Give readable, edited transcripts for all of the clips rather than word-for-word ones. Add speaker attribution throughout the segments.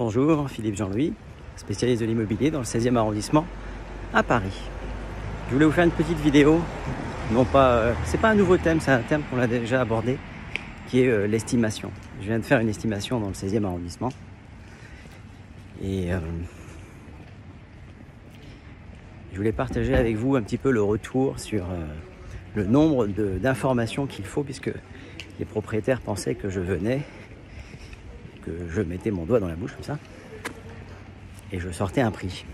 Speaker 1: Bonjour, Philippe Jean-Louis, spécialiste de l'immobilier dans le 16e arrondissement à Paris. Je voulais vous faire une petite vidéo, non pas, c'est pas un nouveau thème, c'est un thème qu'on a déjà abordé, qui est l'estimation. Je viens de faire une estimation dans le 16e arrondissement et je voulais partager avec vous un petit peu le retour sur le nombre d'informations qu'il faut, puisque les propriétaires pensaient que je venais, que je mettais mon doigt dans la bouche comme ça et je sortais un prix.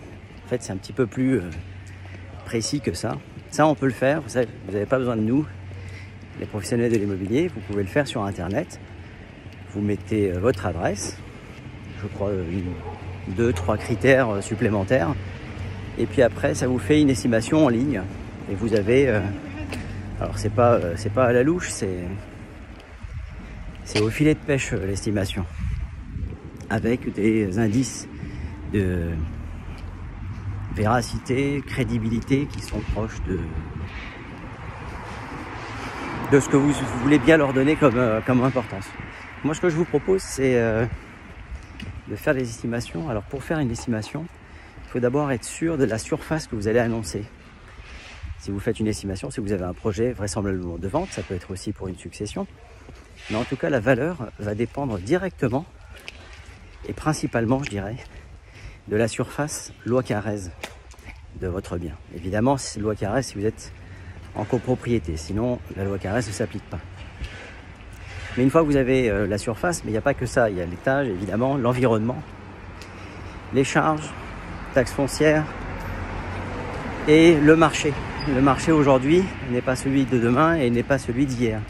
Speaker 1: En fait, c'est un petit peu plus précis que ça. Ça, on peut le faire, vous savez, vous n'avez pas besoin de nous, les professionnels de l'immobilier. Vous pouvez le faire sur internet. Vous mettez votre adresse, je crois 2-3 critères supplémentaires, et puis après ça vous fait une estimation en ligne et vous avez alors c'est pas à la louche, c'est au filet de pêche l'estimation, avec des indices de véracité, crédibilité qui sont proches de ce que vous voulez bien leur donner comme importance. Moi, ce que je vous propose, c'est de faire des estimations. Alors, pour faire une estimation, il faut d'abord être sûr de la surface que vous allez annoncer. Si vous faites une estimation, si vous avez un projet vraisemblablement de vente, ça peut être aussi pour une succession. Mais en tout cas, la valeur va dépendre directement et principalement, je dirais, de la surface loi Carrez de votre bien. Évidemment, c'est loi Carrez si vous êtes en copropriété, sinon la loi Carrez ne s'applique pas. Mais une fois que vous avez la surface, mais il n'y a pas que ça, il y a l'étage, évidemment, l'environnement, les charges, taxes foncières et le marché. Le marché aujourd'hui n'est pas celui de demain et n'est pas celui d'hier.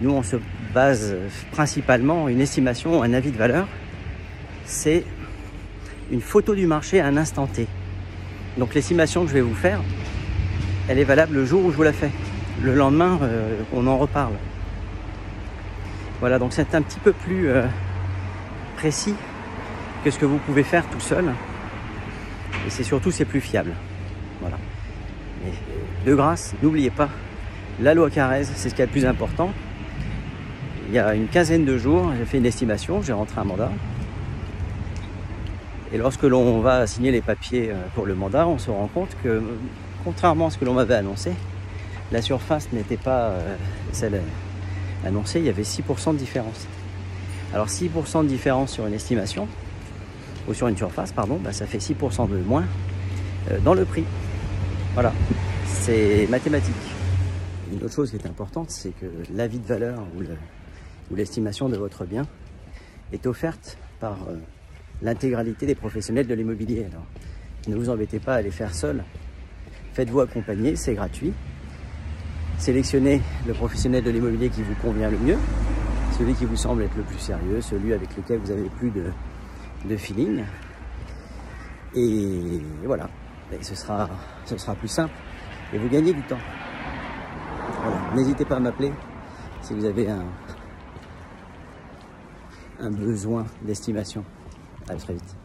Speaker 1: Nous, on se base principalement, une estimation, un avis de valeur, c'est une photo du marché à un instant T. Donc l'estimation que je vais vous faire, elle est valable le jour où je vous la fais. Le lendemain, on en reparle. Voilà, donc c'est un petit peu plus précis que ce que vous pouvez faire tout seul. Et c'est plus fiable. Voilà. Mais de grâce, n'oubliez pas, la loi Carrez, c'est ce qui est le plus important. Il y a une quinzaine de jours, j'ai fait une estimation, j'ai rentré un mandat. Et lorsque l'on va signer les papiers pour le mandat, on se rend compte que, contrairement à ce que l'on m'avait annoncé, la surface n'était pas celle annoncée, il y avait 6% de différence. Alors 6% de différence sur une estimation, ou sur une surface, pardon, bah, ça fait 6% de moins dans le prix. Voilà, c'est mathématique. Une autre chose qui est importante, c'est que l'avis de valeur ou l'estimation de votre bien est offerte par l'intégralité des professionnels de l'immobilier. Alors, ne vous embêtez pas à les faire seul. Faites-vous accompagner, c'est gratuit. Sélectionnez le professionnel de l'immobilier qui vous convient le mieux, celui qui vous semble être le plus sérieux, celui avec lequel vous avez plus de feeling. Et voilà, et ce sera plus simple et vous gagnez du temps. Voilà. N'hésitez pas à m'appeler si vous avez un besoin d'estimation. À très vite.